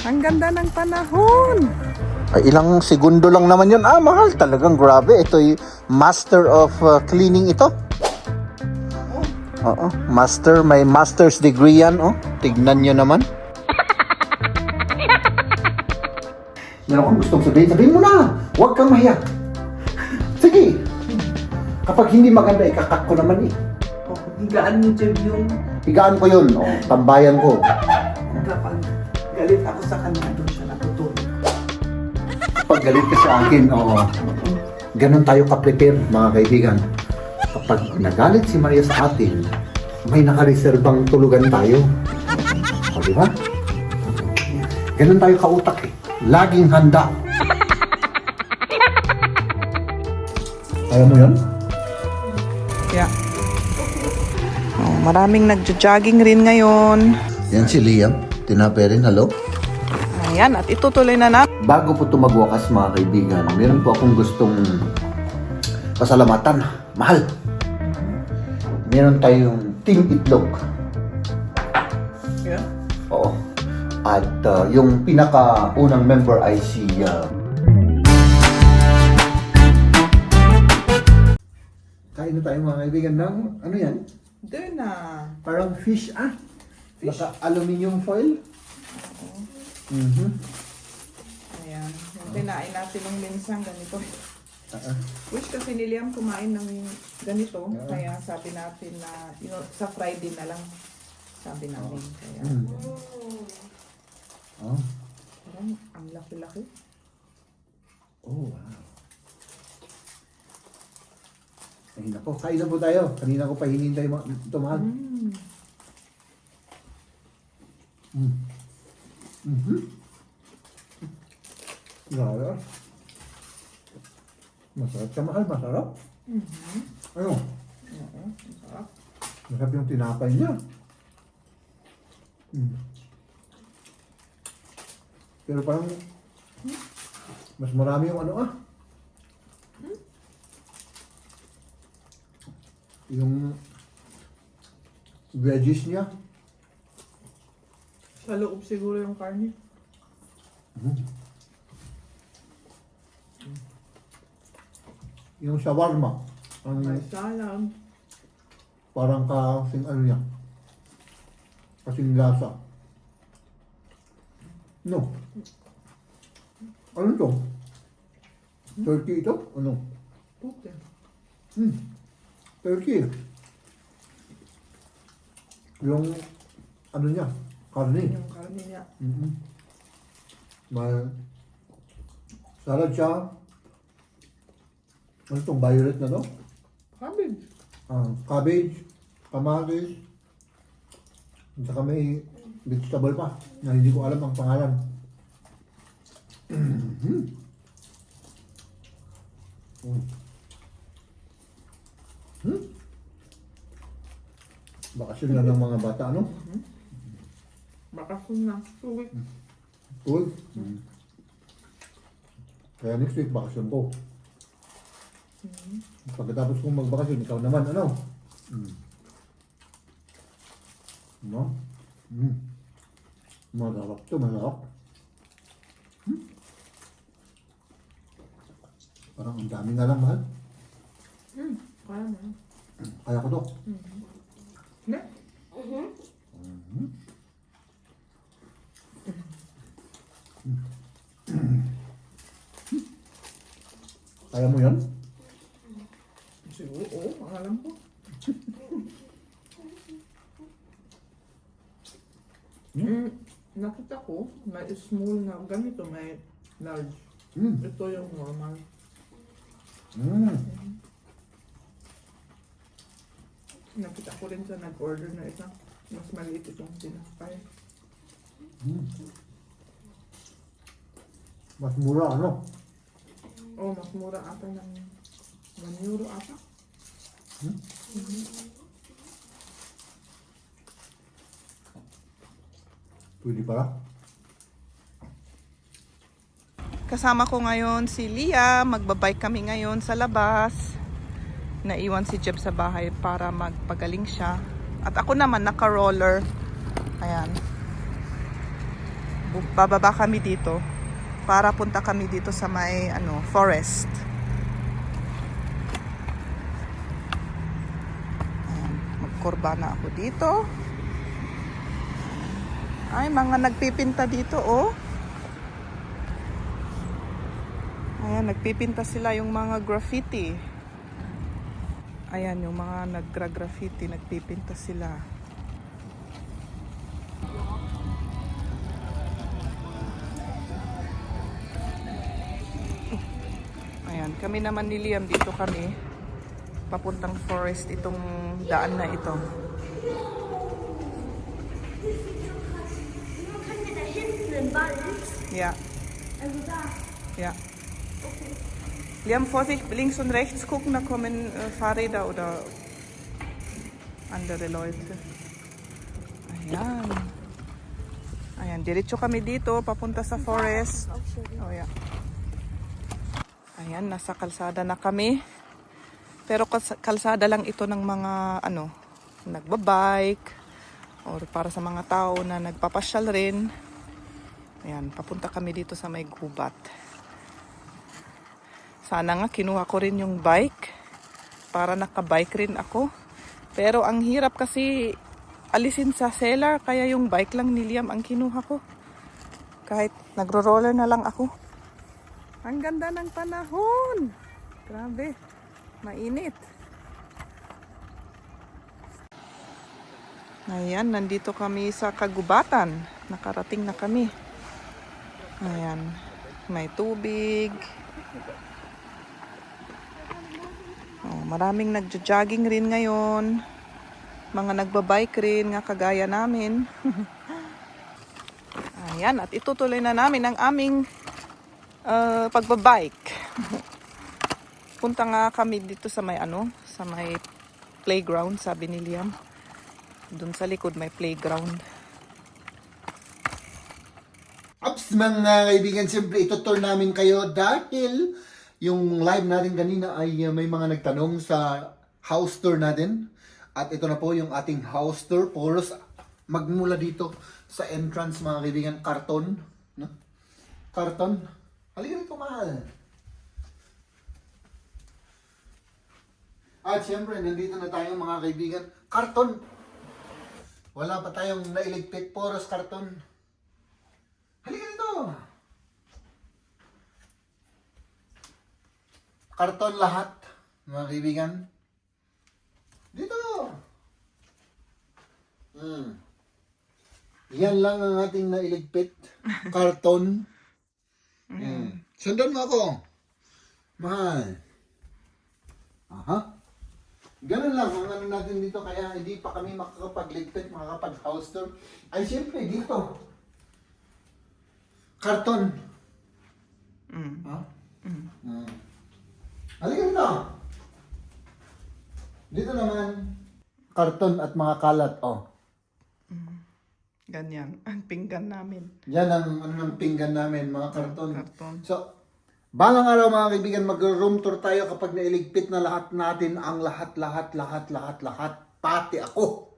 Ang ganda ng panahon. Ay, ilang segundo lang naman yun. Mahal talagang grabe. Ito'y master of cleaning ito. Oo, master. May master's degree yan. Oh, tignan nyo naman. Meron kang gustong sabihin, sabihin mo na. Huwag kang mahiya. Sige. Kapag hindi maganda, ikakat ko naman eh. Oh, higaan mo dyan yung Higaan ko yun. Oh, tambayan ko. kapag galit ako sa kanya, doon siya natutulog. Kapag galit ka sa akin, oo. Ganon tayo ka-prepare, mga kaibigan. Kapag nagalit si Maria sa atin, may nakareserbang tulugan tayo. O, di ba? Ganon tayo kautak eh. Laging handa. Ayaw mo yun? Yeah. Oh, maraming nagjo-jogging rin ngayon. Yan si Liam. Tinapay rin, hello? Ayan, at itutuloy na natin. Bago po ito magwakas, mga kaibigan, meron po akong gustong pasalamatan. Mahal. Meron tayong team itlog. Yeah. Oo. At yung pinaka-unang member ay si... Kain na tayo, mga kaibigan, ng ano yan? Doon na. Parang fish, Naka-aluminium foil? Oo. Mhm. Ayan. Yung kinain natin ng minsang ganito. Wish kasi ni Liam kumain ng ganito. Kaya sabi natin na sa Friday na lang. Sabi namin. Kaya Oh. parang ang laki-laki. Oh, wow. Ayun na po. Kain na po tayo. Kanina ko pa hinintay ito, mahal. Grabe. Masarap siya, mahal. Masarap. Ano? Oo, ang sarap. Masarap yung tinapay niya. Pero parang mas marami yung yung veggies niya. Sa loob siguro yung karne. Yung shawarma. Ang May salam. parang kasing ano niya. Kasing lasa. No. Ano to? Turkey ito? Ano? Puti. Turkey. Yung ano niya, karne. Yung karne niya. May salad siya. Ano itong violet na to? Cabbage. Cabbage, kamatis, at saka may vegetable pa na hindi ko alam ang pangalan. Bakasyon na ng mga bata, ano? Bakasyon na. 2 weeks. Cool. Kaya next week, bakasyon ko. Pagkatapos kong magbakasyon, ikaw naman, ano? No? Masarap to, masarap. Parang ang dami nga lang, mahal. Kaya na. Kaya ko to. Ne? Kaya mo yan? Siguro, oo. Ang alam ko. Nakita ko, may small na ganito, may large. Ito yung normal. Nakita ko rin sa nag-order na isa. Mas maliit itong tinapay. Mas mura, ano? Oh, mas mura ata ng 1 euro ata. Pwede pala. Kasama ko ngayon si Lia. Magbabike kami ngayon sa labas. Naiwan si Jeb sa bahay para magpagaling siya. At ako naman naka-roller. Ayan. bababa kami dito para punta kami dito sa may forest. Ayan, magkurba na ako dito. Ay, mga nagpipinta dito, oh. Ayan, nagpipinta sila yung mga graffiti. Ayan, yung mga naggra-graffiti, nagpipinta sila. Ayan, kami naman ni Liam, dito kami. Papuntang forest itong daan na ito. Ja. Also da. Ja. Liam, Vorsicht, links und rechts gucken, da kommen Fahrräder oder andere Leute. Ayan. Ayan, diretso kami dito, papunta sa forest. Oh, yeah. Ayan, nasa kalsada na kami. Pero kalsada lang ito ng mga, nagbabike. Or para sa mga tao na nagpapasyal rin. Ayan, papunta kami dito sa may gubat. Sana nga kinuha ko rin yung bike para nakabike rin ako. Pero ang hirap kasi alisin sa cellar, kaya yung bike lang ni Liam ang kinuha ko. Kahit nagro-roller na lang ako. Ang ganda ng panahon. Grabe, mainit. Ayan, nandito kami sa kagubatan. Nakarating na kami. Ayan, may tubig. Oh, maraming nagjo-jogging rin ngayon. Mga nagbabike rin nga kagaya namin. Ayan, at itutuloy na namin ang aming pagbabike. Punta nga kami dito sa may sa may playground, sabi ni Liam. Doon sa likod may playground. Ups, mga kaibigan, siyempre itutur namin kayo dahil yung live natin kanina ay may mga nagtanong sa house tour natin. At ito na po yung ating house tour. Puros magmula dito sa entrance, mga kaibigan, karton. No? Karton. Halika rito, mahal. At siyempre, nandito na tayo, mga kaibigan. Karton. Wala pa tayong nailigpit. Puros karton. Halika rito. Karton lahat, mga kaibigan. Dito. Yan lang ang ating nailigpit. Karton. Sundan mo ako. Mahal. Aha. Ganun lang ang ano natin dito, kaya hindi pa kami makakapagligpit, makakapag-house tour. Ay, siyempre, dito. Karton. Ha? Halika dito. Dito naman, karton at mga kalat. Oh. Ganyan, ang pinggan namin. Yan ang ng pinggan namin, mga karton. Karton. So, balang araw, mga kaibigan, mag-room tour tayo kapag nailigpit na lahat natin ang lahat. Pati ako.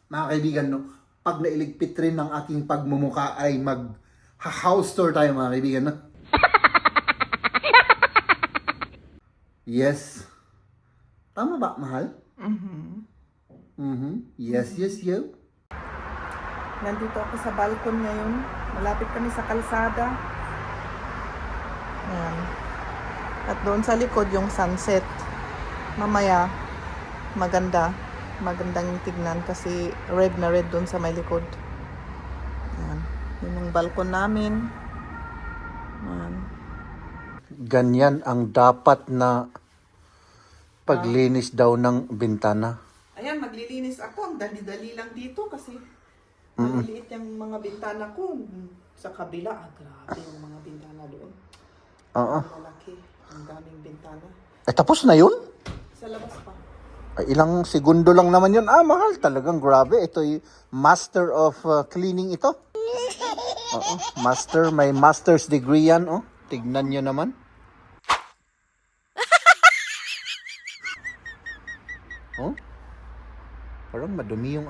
Mga kaibigan, no? Pag nailigpit rin ng aking pagmumuka ay mag-house tour tayo, mga kaibigan, no? Yes. Tama ba, mahal? Yes. Nandito ako sa balkon ngayon. Malapit kami sa kalsada. Ayan. At doon sa likod yung sunset. Mamaya, magandang tignan kasi red na red doon sa may likod. Ayan. Yun yung balkon namin. Ayan. Ganyan ang dapat na paglinis daw ng bintana. Ayan, maglilinis ako. Ang dali-dali lang dito kasi maliliit yung mga bintana ko. Sa kabila, grabe yung mga bintana doon. Oo. Malaki. Ang daming bintana. Tapos na yun? Sa labas pa. Ay, ilang segundo lang naman yun. Mahal. Talagang grabe. Ito'y master of cleaning ito. Oo. Master. May master's degree yan. Oh. Tignan nyo naman. Oh. Parang madumi yung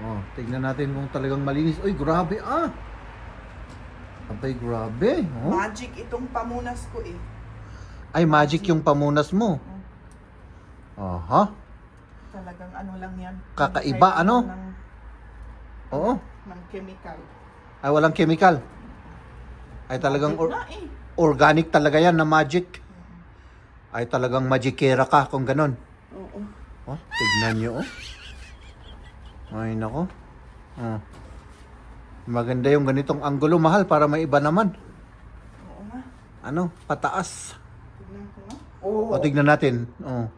Oh, tignan natin kung talagang malinis. Uy, grabe ah. Abay, grabe. Oh. Magic itong pamunas ko eh. Ay, magic yung pamunas mo. Aha. Talagang ano lang yan. Kakaiba, Kahit ano? Ng, Oo. ng chemical. Ay, walang chemical. Ay, talagang Magic na eh. organic talaga yan na magic. Ay, talagang magicera ka kung ganon. Oo. Oh, tignan nyo, oh. Ay, nako. Oh. Maganda yung ganitong anggulo, mahal, para may iba naman. Oo nga. Ano, pataas. Tignan ko nga. Oo. O, tignan natin. Oh.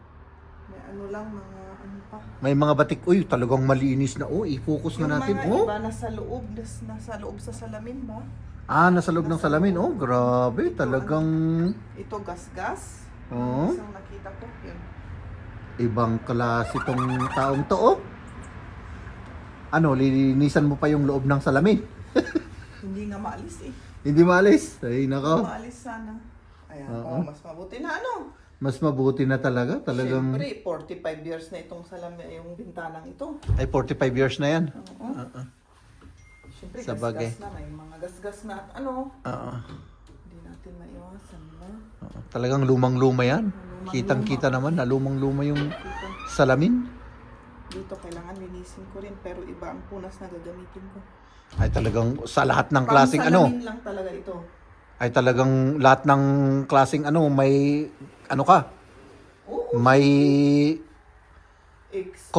May ano lang, mga ano pa. May mga batik. Uy, talagang malinis na. Oh, i-focus na natin. Yung mga Oh. iba nasa loob, nasa loob sa salamin ba? Ah, nasa loob ng salamin. Oh, grabe. Talagang Ito gas-gas. Oo. Isang nakita ko. Yun. ibang klase tong taong to, oh. Ano, lilinisan mo pa yung loob ng salamin. Hindi nga maalis eh. Hindi maalis. Ay, nako. Maalis sana. Ayan, Oo. mas mabuti na ano. Mas mabuti na talaga. Talagang, Siyempre, 45 years na itong salamin, yung bintanang ito. ay, 45 years na yan. Oo. Siyempre, Sa bagay. gas-gas na. May mga gas-gas na at ano. Oo. Hindi natin maiwasan ba? Oo. Talagang lumang-luma yan. Lumang-luma. Kitang-kita naman na lumang-luma yung salamin. Dito kailangan linisin ko rin, pero iba ang punas na gagamitin ko. Ay, talagang sa lahat ng klaseng ano. Pangsalamin lang talaga ito. Ay, talagang lahat ng klaseng ano, may, ano ka, Oo. may, Expert.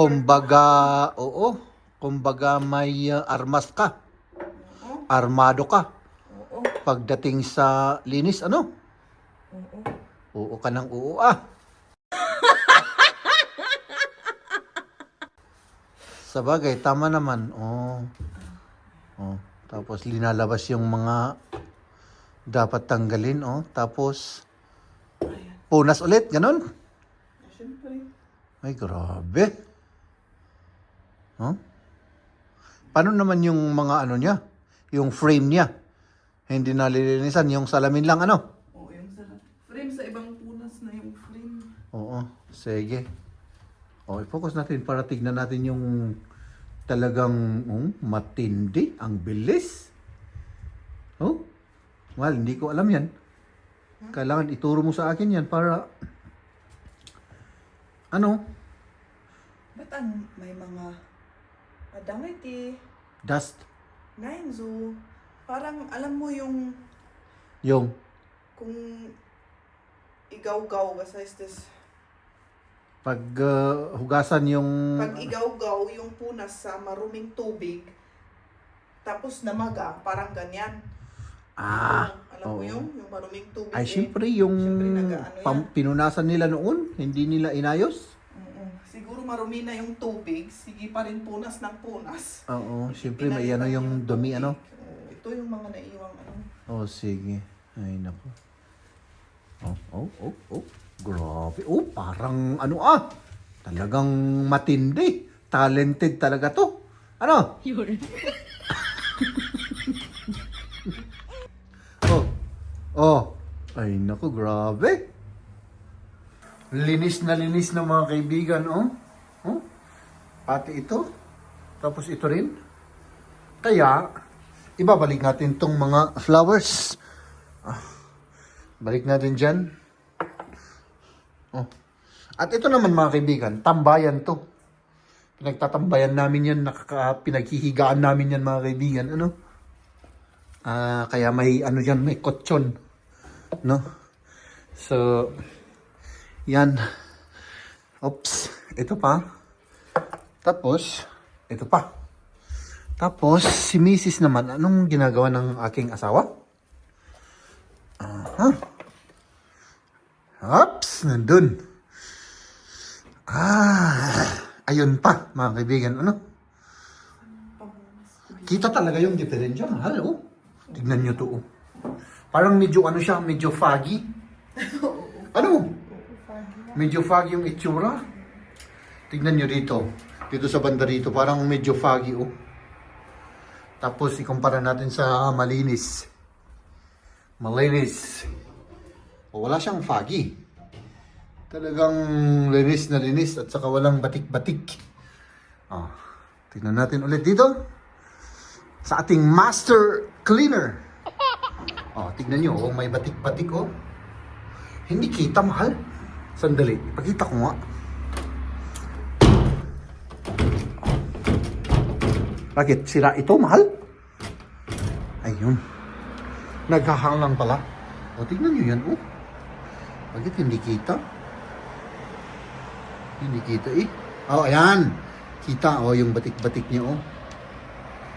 kumbaga may armas ka, Oo. armado ka, Oo. pagdating sa linis, ano? Oo. Oo ka ng oo ah. Sa bagay, tama naman. Oh. Oh. Tapos linalabas yung mga dapat tanggalin, oh. Tapos Ayan. punas ulit, ganun. Siyempre. Ay, grabe. Huh? Paano naman yung mga ano niya? Yung frame niya? Hindi nalilinisan, yung salamin lang, ano? Oo, yung sa frame sa ibang punas na yung frame. Oo, sige. O, i-focus natin para tignan natin yung talagang matindi, ang bilis. Oh, well, hindi ko alam yan. Kailangan ituro mo sa akin yan para, ano, Ba't ang may mga adangit eh, dust, nainzo, parang alam mo yung yung, kung igaw-gaw ka sa istes. pag hugasan yung, Pag igaw-gaw yung punas sa maruming tubig, tapos namaga, parang ganyan. Alam mo oo. yung maruming tubig. Ay, syempre, yung Syempre, nag-ano yan. pinunasan nila noon, hindi nila inayos. Oo. Siguro marumi na yung tubig, sige pa rin punas ng punas. Oo, syempre, may ano Pinalitan yung dumi, tubig. ano. Oo, ito yung mga naiwang ano. Oh, sige. Ay, naku. Oh. Grabe. Oh, parang ano ah. Talagang matindi. Talented talaga to. Ano? Oh. Ay, naku, grabe. Linis na mga kaibigan, oh. Oh. Pati ito. Tapos ito rin. Kaya, ibabalik natin tong mga flowers. Balik natin dyan. Oh. At ito naman mga kaibigan, tambayan to. Pinagtatambayan namin yan, pinaghihigaan namin yan mga kaibigan. Ano? Kaya may ano dyan, may kotsyon. No? So, yan. Oops. Ito pa. Tapos, ito pa. Tapos, si Mrs. naman, anong ginagawa ng aking asawa? Oops, nandun. Ayun pa, mga kaibigan, ano? Kita talaga yung diferensya, mahal, oh. Tignan nyo to, oh. Parang medyo, ano siya, medyo foggy. Ano? Medyo foggy yung itsura. Tignan nyo dito. Dito sa banda rito, parang medyo foggy, oh. Tapos, ikumpara natin sa malinis. Malinis. Wala siyang foggy. Talagang linis na linis at saka walang batik-batik. Tingnan natin ulit dito. Sa ating master cleaner. Oh, tignan nyo. Oh, may batik-batik oh. Hindi kita, mahal. Sandali. Ipakita ko nga. Bakit? Sira ito, mahal? Ayun. Naghahang lang pala. O, tignan nyo yan, oh. Bakit hindi kita? Hindi kita, eh. Oh, ayan. Kita, oh, yung batik-batik niya, oh.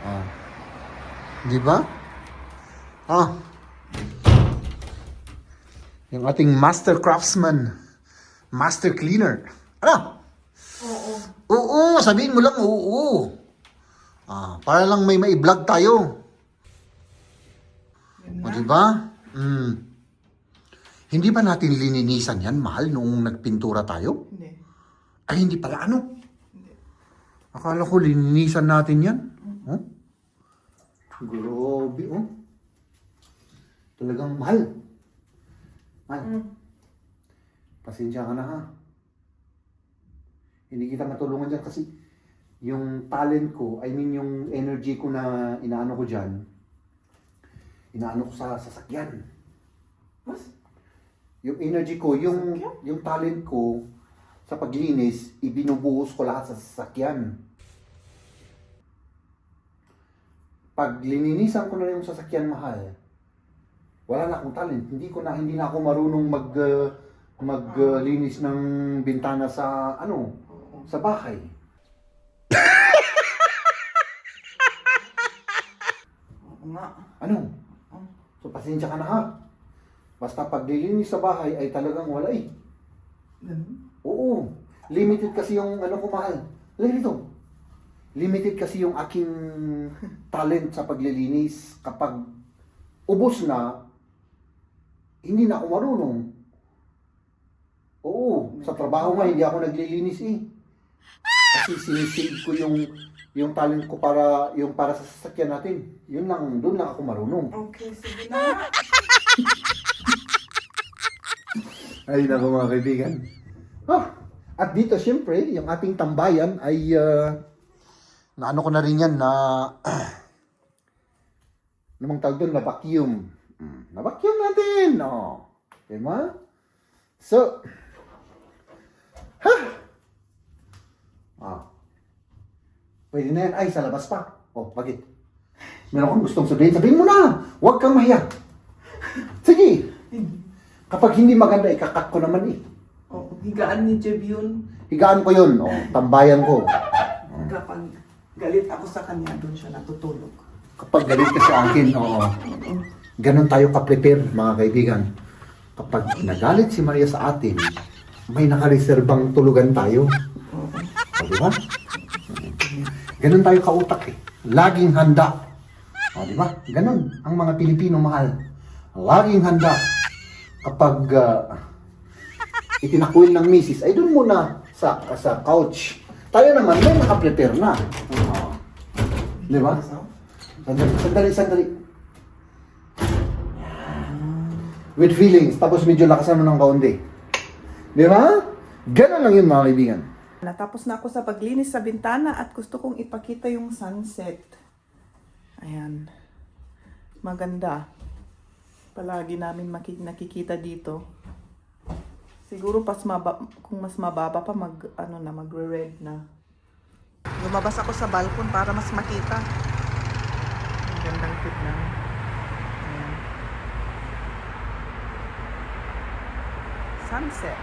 Oh. Di ba? Ah. Yung ating master craftsman. Master cleaner. Ano? Oo. Oo, sabihin mo lang, oo. Ah, para lang may mai-vlog tayo. O, diba? Hindi ba natin lininisan yan, mahal, noong nagpintura tayo? Hindi. Ay, hindi pala, ano? Hindi. Akala ko lininisan natin yan. Oh? Grabe, oh. Talagang mahal. Mahal. Pasensya ka na, ha? Hindi kita matulungan dyan kasi yung talent ko, I mean yung energy ko na inaano ko dyan, inaano ko sa sasakyan. Mas? Yung energy ko, yung talent ko sa paglinis, ibinubuhos ko lahat sa sasakyan. Pag lininisan ko na yung sasakyan, mahal, wala na akong talent. Hindi na ako marunong maglinis ng bintana sa sa bahay. Nga. Ano? So, pasensya ka na, ha? Basta pag nilinis sa bahay ay talagang wala, eh. Ganun? Oo. Limited kasi yung ko, mahal. Lagi dito. Limited kasi yung aking talent sa paglilinis. Kapag ubos na, hindi na ako marunong. Oo. Sa trabaho nga, hindi ako naglilinis, eh. Kasi sinisave ko yung talent ko para sa sasakyan natin. Yun lang, doon lang ako marunong. Okay, sige na. Ay, naku mga kaibigan. At dito, syempre, yung ating tambayan ay, naano ko na rin yan na, namang tawag doon, na-vacuum. Na-vacuum natin, oh. Diba? So, pwede na yan. Ay, sa labas pa. Oh, bakit? Meron kang gustong sabihin? Sabihin mo na! Huwag kang mahiya. Sige. Kapag hindi maganda, ikakat ko naman, eh. Oh, higaan ni Jeb yun. Higaan ko yun. Oh, tambayan ko. Kapag galit ako sa kanya, doon siya natutulog. Kapag galit ka sa akin, oo. Ganon tayo ka-prepare, mga kaibigan. Kapag nagalit si Maria sa atin, may nakareserbang tulugan tayo. O, diba? Ganon tayo kautak, eh. Laging handa. O, diba? Ganon ang mga Pilipino, mahal. Laging handa. Kapag itinakwil ng misis, ay doon muna sa couch. Tayo naman, may naka-prepare na. Di ba? Sandali. With feelings, tapos medyo lakasan mo ng kaunti. Di ba? Ganun lang yun, mga kaibigan. Natapos na ako sa paglinis sa bintana at gusto kong ipakita yung sunset. Ayan. Maganda. Palagi namin nakikita dito. Siguro kung mas mababa pa magre-red na. Lumabas ako sa balkon para mas makita. Ang gandang tignan. Ayan. Sunset.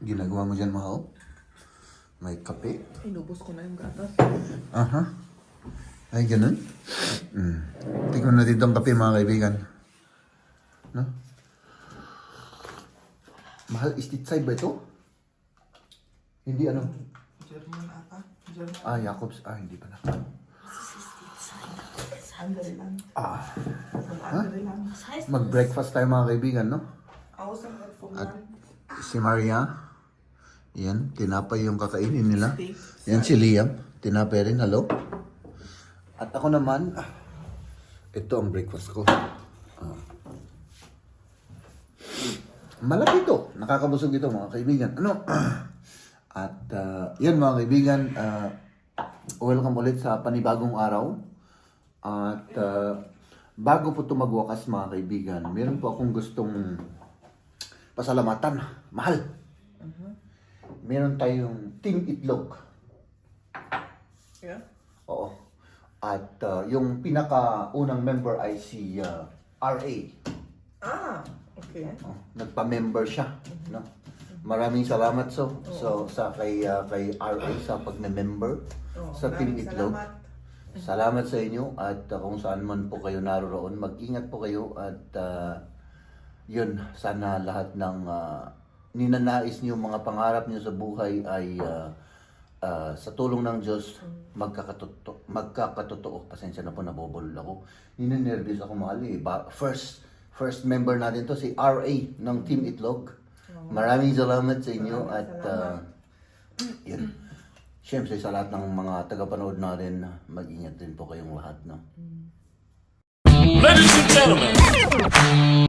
Ginagawa mo dyan, mahal? May kape? Inubos ko na yung gatas. Aha. Ay, ganun? Tingnan natin itong kape, mga kaibigan. No? Mahal, side ba ito? Hindi ano? German ata. German. Jacobs. Hindi pa na. Andali lang. Andali lang. Mag-breakfast tayo, mga kaibigan, no? Ako sa headphone At lang. si Maria, yan, tinapay yung kakainin nila. Steak. Yan si Liam, tinapay rin, hello. At ako naman, ito ang breakfast ko. Malaki ito, nakakabusog ito, mga kaibigan. Ano? At yun mga kaibigan, welcome ulit sa panibagong araw. At bago po ito magwakas mga kaibigan, meron po akong gustong pasalamatan. Mahal! Meron tayong Team Itlog. Yeah? Oo. At yung pinakaunang member ay si RA. Ah, okay. Oh, nagpa-member siya, no? Maraming salamat so sa kay RA sa pagme-member sa Team Itlog. Salamat sa inyo at kung saan man po kayo naroroon, mag-ingat po kayo at yun, sana lahat ng ninanais niyo, mga pangarap niyo sa buhay ay sa tulong ng Diyos magkakatotoo. Pasensya na po, nabobol ako. Ninenervyos ako mahal eh. First member natin to si RA ng Team Itlog. Maraming salamat sa inyo at yun. Siyempre sa lahat ng mga tagapanood natin, mag-ingat din po kayong lahat, no? Ladies and gentlemen,